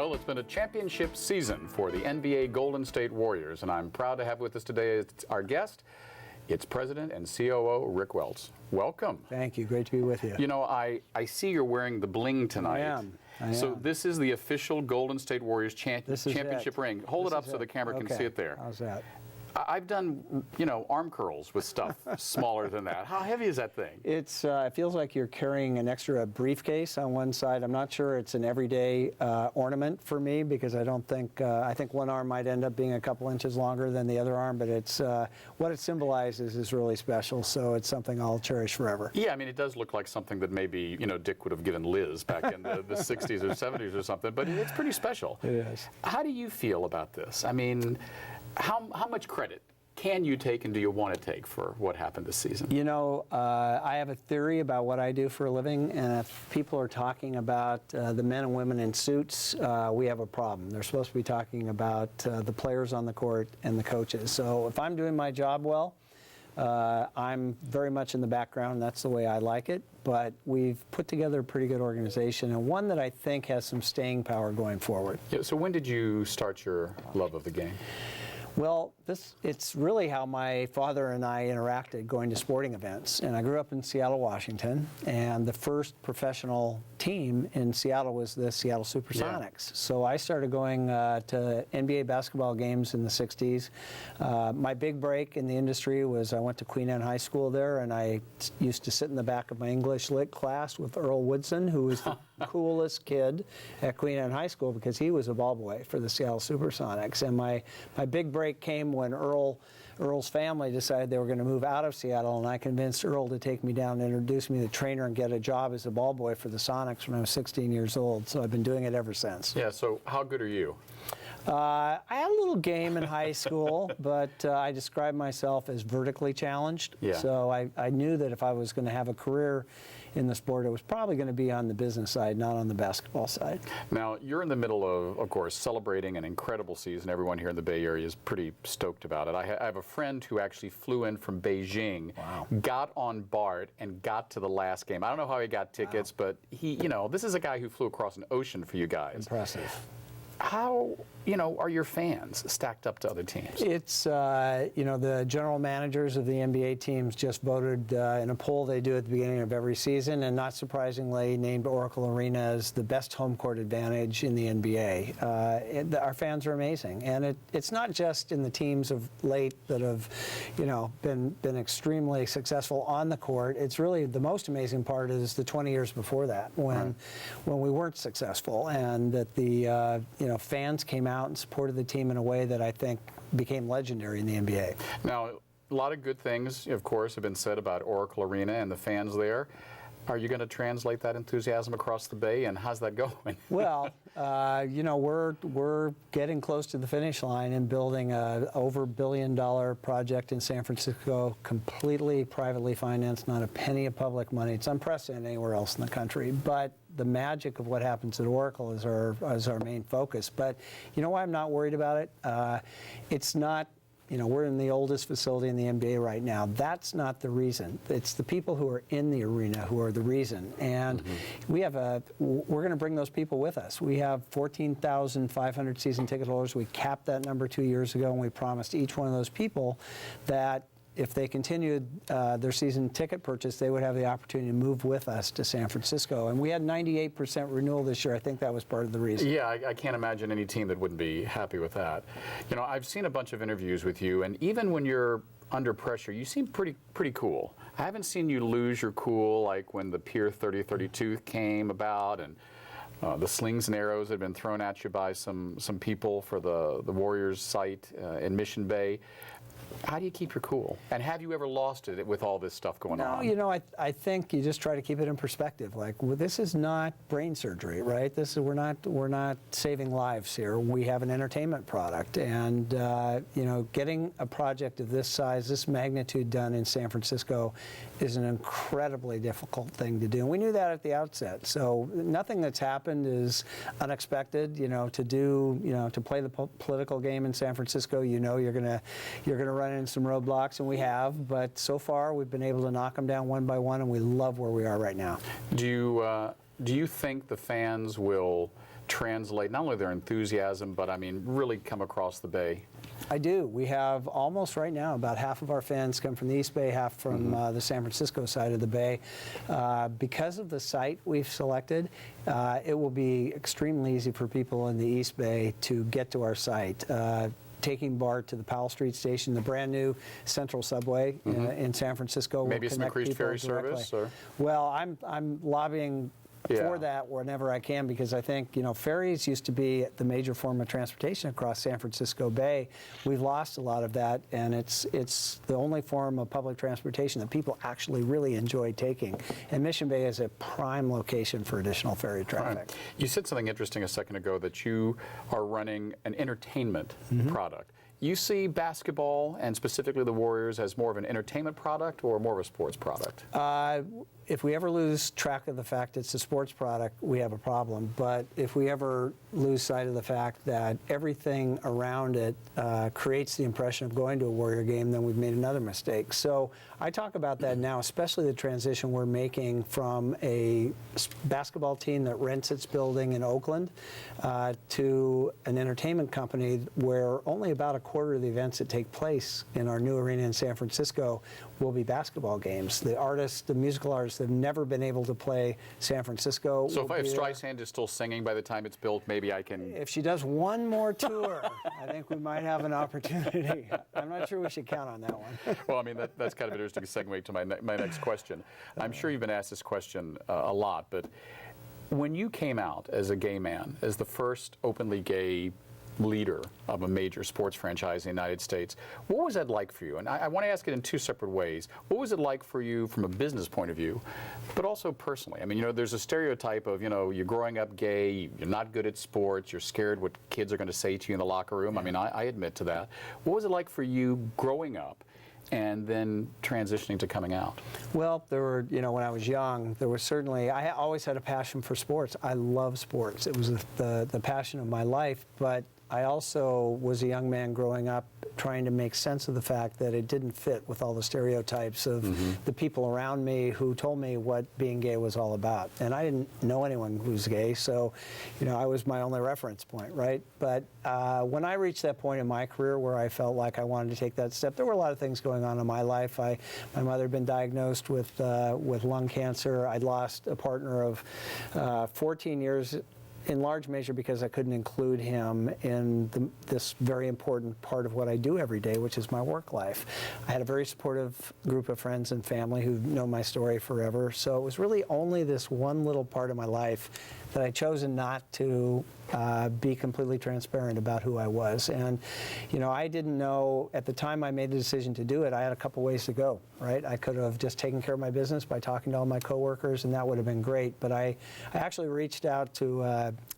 Well, it's been a championship season for the NBA Golden State Warriors, and I'm proud to have with us today our guest. It's President and COO Rick Welts. Welcome. Thank you. Great to be with you. You know, I see you're wearing the bling tonight. I am. So this is the official Golden State Warriors championship ring. Hold it up so the camera can see it there. How's that? I've done, you know, arm curls with stuff smaller than that. How heavy is that thing? It's it feels like you're carrying an extra briefcase on one side. I'm not sure it's an everyday ornament for me because I don't think I think one arm might end up being a couple inches longer than the other arm, but it's what it symbolizes is really special. So it's something I'll cherish forever. Yeah, I mean, it does look like something that maybe, you know, Dick would have given Liz back in the 60s or 70s or something, but it's pretty special. It is. How do you feel about this? I mean, how much credit can you take and do you want to take for what happened this season? You know, I have a theory about what I do for a living, and if people are talking about the men and women in suits, we have a problem. They're supposed to be talking about the players on the court and the coaches. So if I'm doing my job well, I'm very much in the background, and that's the way I like it. But we've put together a pretty good organization, and one that I think has some staying power going forward. Yeah, so when did you start your love of the game? Well, it's really how my father and I interacted going to sporting events. And I grew up in Seattle, Washington, and the first professional team in Seattle was the Seattle Supersonics. Yeah. So I started going to NBA basketball games in the 60s. My big break in the industry was I went to Queen Anne High School there, and I used to sit in the back of my English Lit class with Earl Woodson, who was the coolest kid at Queen Anne High School because he was a ball boy for the Seattle Supersonics. And my big break came when Earl's family decided they were going to move out of Seattle, and I convinced Earl to take me down and introduce me to the trainer and get a job as a ball boy for the Sonics when I was 16 years old. So I've been doing it ever since. Yeah, so how good are you? I had a little game in high school, but I described myself as vertically challenged. Yeah. So I knew that if I was going to have a career in the sport, it was probably going to be on the business side, not on the basketball side. Now, you're in the middle of course, celebrating an incredible season. Everyone here in the Bay Area is pretty stoked about it. I have a friend who actually flew in from Beijing, wow, got on BART, and got to the last game. I don't know how he got tickets, wow, but he, you know, this is a guy who flew across an ocean for you guys. Impressive. How, you know, are your fans stacked up to other teams? It's, you know, the general managers of the NBA teams just voted in a poll they do at the beginning of every season, and not surprisingly named Oracle Arena as the best home court advantage in the NBA. Our fans are amazing, and it's not just in the teams of late that have, you know, been extremely successful on the court. It's really the most amazing part is the 20 years before that when we weren't successful, and that the you know, fans came out and supported the team in a way that I think became legendary in the NBA. Now, a lot of good things, of course, have been said about Oracle Arena and the fans there. Are you going to translate that enthusiasm across the Bay, and how's that going? Well, you know, we're getting close to the finish line and building a over $1 billion project in San Francisco, completely privately financed, not a penny of public money. It's unprecedented anywhere else in the country, but the magic of what happens at Oracle is our main focus. But you know why I'm not worried about it? It's not, you know, we're in the oldest facility in the NBA right now. That's not the reason. It's the people who are in the arena who are the reason. And we're going to bring those people with us. We have 14,500 season ticket holders. We capped that number 2 years ago, and we promised each one of those people that if they continued their season ticket purchase, they would have the opportunity to move with us to San Francisco. And we had 98% renewal this year. I think that was part of the reason. Yeah, I can't imagine any team that wouldn't be happy with that. You know, I've seen a bunch of interviews with you, and even when you're under pressure, you seem pretty cool. I haven't seen you lose your cool like when the Pier 3032 came about, and the slings and arrows had been thrown at you by some people for the Warriors site in Mission Bay. How do you keep your cool? And have you ever lost it with all this stuff going on? No, you know, I think you just try to keep it in perspective. Like, well, this is not brain surgery, right? We're not saving lives here. We have an entertainment product, and you know, getting a project of this size, this magnitude done in San Francisco is an incredibly difficult thing to do. And we knew that at the outset. So nothing that's happened is unexpected. You know, to play the political game in San Francisco, you know, you're gonna run into some roadblocks, and we have. But so far, we've been able to knock them down one by one, and we love where we are right now. Do you think the fans will translate not only their enthusiasm, but I mean, really come across the Bay? I do. We have almost right now about half of our fans come from the East Bay, half from the San Francisco side of the Bay. Because of the site we've selected, it will be extremely easy for people in the East Bay to get to our site. Taking BART to the Powell Street Station, the brand new Central Subway in San Francisco. Maybe will some connect increased people ferry directly. service? Or? Well, I'm lobbying for that whenever I can, because I think, you know, ferries used to be the major form of transportation across San Francisco Bay. We've lost a lot of that, and it's the only form of public transportation that people actually really enjoy taking. And Mission Bay is a prime location for additional ferry traffic. Right. You said something interesting a second ago, that you are running an entertainment product. You see basketball, and specifically the Warriors, as more of an entertainment product or more of a sports product? If we ever lose track of the fact it's a sports product, we have a problem. But if we ever lose sight of the fact that everything around it creates the impression of going to a Warrior game, then we've made another mistake. So I talk about that now, especially the transition we're making from a basketball team that rents its building in Oakland to an entertainment company where only about a quarter of the events that take place in our new arena in San Francisco will be basketball games. The artists, the musical artists, have never been able to play San Francisco. So if Streisand is still singing by the time it's built, maybe I can... If she does one more tour, I think we might have an opportunity. I'm not sure we should count on that one. Well, I mean, that's kind of an interesting segue to my next question. I'm sure you've been asked this question a lot, but when you came out as a gay man, as the first openly gay leader of a major sports franchise in the United States, what was that like for you? And I want to ask it in two separate ways. What was it like for you from a business point of view, but also personally? I mean, you know, there's a stereotype of, you know, you're growing up gay, you're not good at sports, you're scared what kids are going to say to you in the locker room. I mean, I admit to that. What was it like for you growing up and then transitioning to coming out? Well, there were, you know, when I was young, there was certainly, I always had a passion for sports. I love sports. It was the passion of my life, but I also was a young man growing up trying to make sense of the fact that it didn't fit with all the stereotypes of the people around me who told me what being gay was all about. And I didn't know anyone who was gay, so, you know, I was my only reference point, right? But when I reached that point in my career where I felt like I wanted to take that step, there were a lot of things going on in my life. My mother had been diagnosed with lung cancer. I'd lost a partner of 14 years, in large measure because I couldn't include him in this very important part of what I do every day, which is my work life. I had a very supportive group of friends and family who know my story forever, so it was really only this one little part of my life that I chosen not to be completely transparent about who I was. And, you know, I didn't know, at the time I made the decision to do it, I had a couple ways to go, right? I could have just taken care of my business by talking to all my coworkers, and that would have been great. But I actually reached out to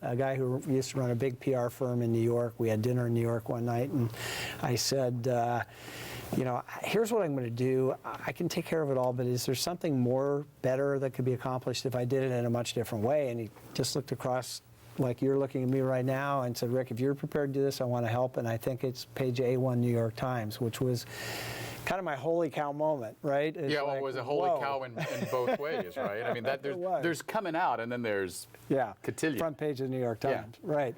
a guy who used to run a big PR firm in New York. We had dinner in New York one night, and I said, you know, here's what I'm going to do. I can take care of it all, but is there something more better that could be accomplished if I did it in a much different way? And he just looked across like you're looking at me right now and said, Rick, if you're prepared to do this, I want to help. And I think it's page A1 New York Times, which was kind of my holy cow moment, right? It's yeah, well, it was a holy cow in both ways, right? I mean, there's coming out, and then there's cotillion. Front page of the New York Times, right?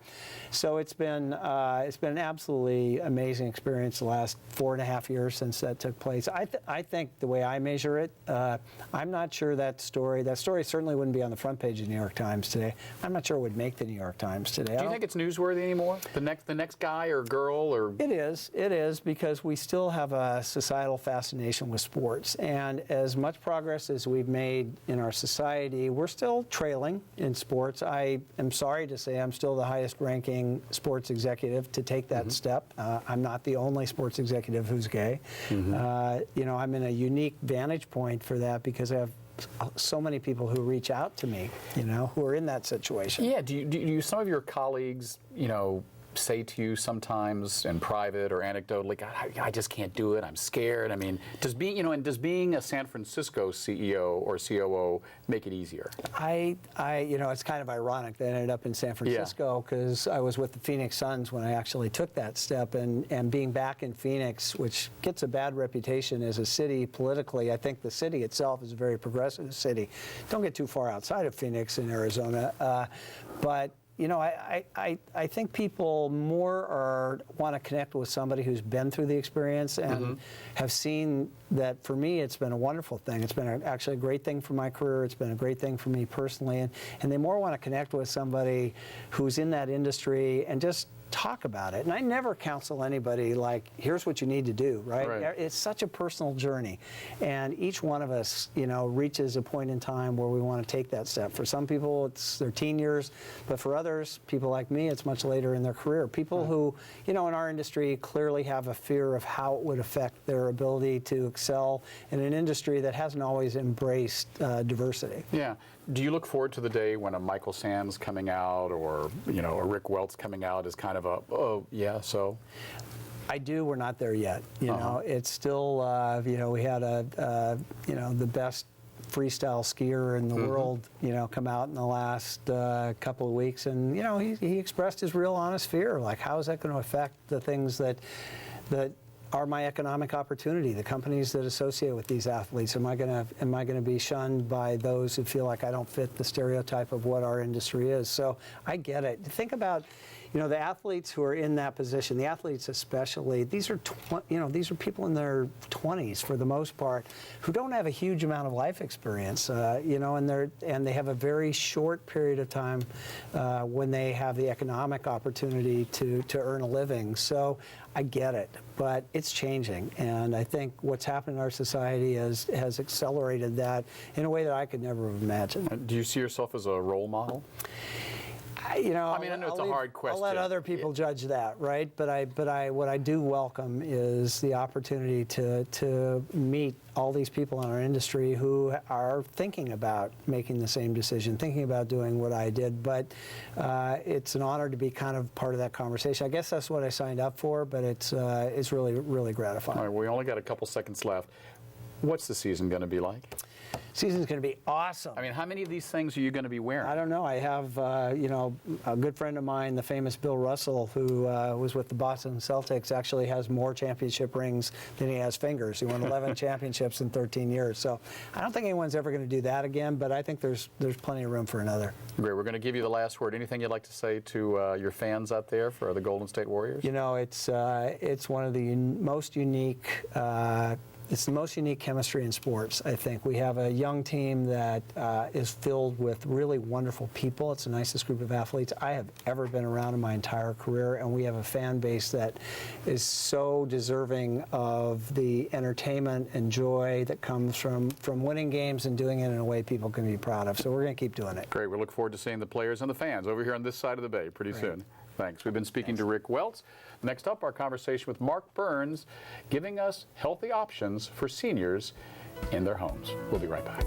So it's been an absolutely amazing experience the last 4.5 years since that took place. I think the way I measure it, I'm not sure that story certainly wouldn't be on the front page of the New York Times today. I'm not sure it would make the New York Times today. Do you think it's newsworthy anymore? The next guy or girl or? It is because we still have a societal fascination with sports, and as much progress as we've made in our society, we're still trailing in sports. I am sorry to say I'm still the highest ranking sports executive to take that step. I'm not the only sports executive who's gay. You know, I'm in a unique vantage point for that because I have so many people who reach out to me, you know, who are in that situation. Yeah, do you some of your colleagues, you know, say to you sometimes in private or anecdotally, God, I just can't do it, I'm scared? I mean, does being a San Francisco CEO or COO make it easier? You know, it's kind of ironic that I ended up in San Francisco because I was with the Phoenix Suns when I actually took that step, and being back in Phoenix, which gets a bad reputation as a city politically. I think the city itself is a very progressive city. Don't get too far outside of Phoenix in Arizona, but you know, I think people more want to connect with somebody who's been through the experience and have seen that. For me, it's been a wonderful thing. It's been actually a great thing for my career. It's been a great thing for me personally. And they more want to connect with somebody who's in that industry and just talk about it. And I never counsel anybody like, here's what you need to do, right? It's such a personal journey. And each one of us, you know, reaches a point in time where we want to take that step. For some people, it's their teen years, but for others, people like me, it's much later in their career. People who, you know, in our industry clearly have a fear of how it would affect their ability to excel in an industry that hasn't always embraced diversity. Yeah. Do you look forward to the day when a Michael Sands coming out or, you know, a Rick Welts coming out is kind of a, oh, yeah, so? I do. We're not there yet. You know, it's still, you know, we had you know, the best freestyle skier in the world, you know, come out in the last couple of weeks. And, you know, he expressed his real honest fear. Like, how is that going to affect the things that are my economic opportunity, the companies that associate with these athletes? Am I going to be shunned by those who feel like I don't fit the stereotype of what our industry is? So I get it. Think about, you know, the athletes who are in that position, the athletes especially. These are these are people in their 20s for the most part who don't have a huge amount of life experience, you know, and they have a very short period of time when they have the economic opportunity to earn a living. So I get it, but it's changing, and I think what's happened in our society has accelerated that in a way that I could never have imagined. Do you see yourself as a role model? You know, I mean, I know it's a hard question. I'll let other people judge that, right? But what I do welcome is the opportunity to meet all these people in our industry who are thinking about making the same decision, thinking about doing what I did. But it's an honor to be kind of part of that conversation. I guess that's what I signed up for, but it's really, really gratifying. All right, we only got a couple seconds left. What's the season going to be like? Season's going to be awesome. I mean, how many of these things are you going to be wearing? I don't know. I have, you know, a good friend of mine, the famous Bill Russell, who was with the Boston Celtics, actually has more championship rings than he has fingers. He won 11 championships in 13 years. So I don't think anyone's ever going to do that again, but I think there's plenty of room for another. Great. We're going to give you the last word. Anything you'd like to say to your fans out there for the Golden State Warriors? You know, it's one of the most unique it's the most unique chemistry in sports, I think. We have a young team that is filled with really wonderful people. It's the nicest group of athletes I have ever been around in my entire career, and we have a fan base that is so deserving of the entertainment and joy that comes from winning games and doing it in a way people can be proud of. So we're going to keep doing it. Great. We look forward to seeing the players and the fans over here on this side of the bay pretty soon. Thanks. We've been speaking to Rick Welts. Next up, our conversation with Mark Burns, giving us healthy options for seniors in their homes. We'll be right back.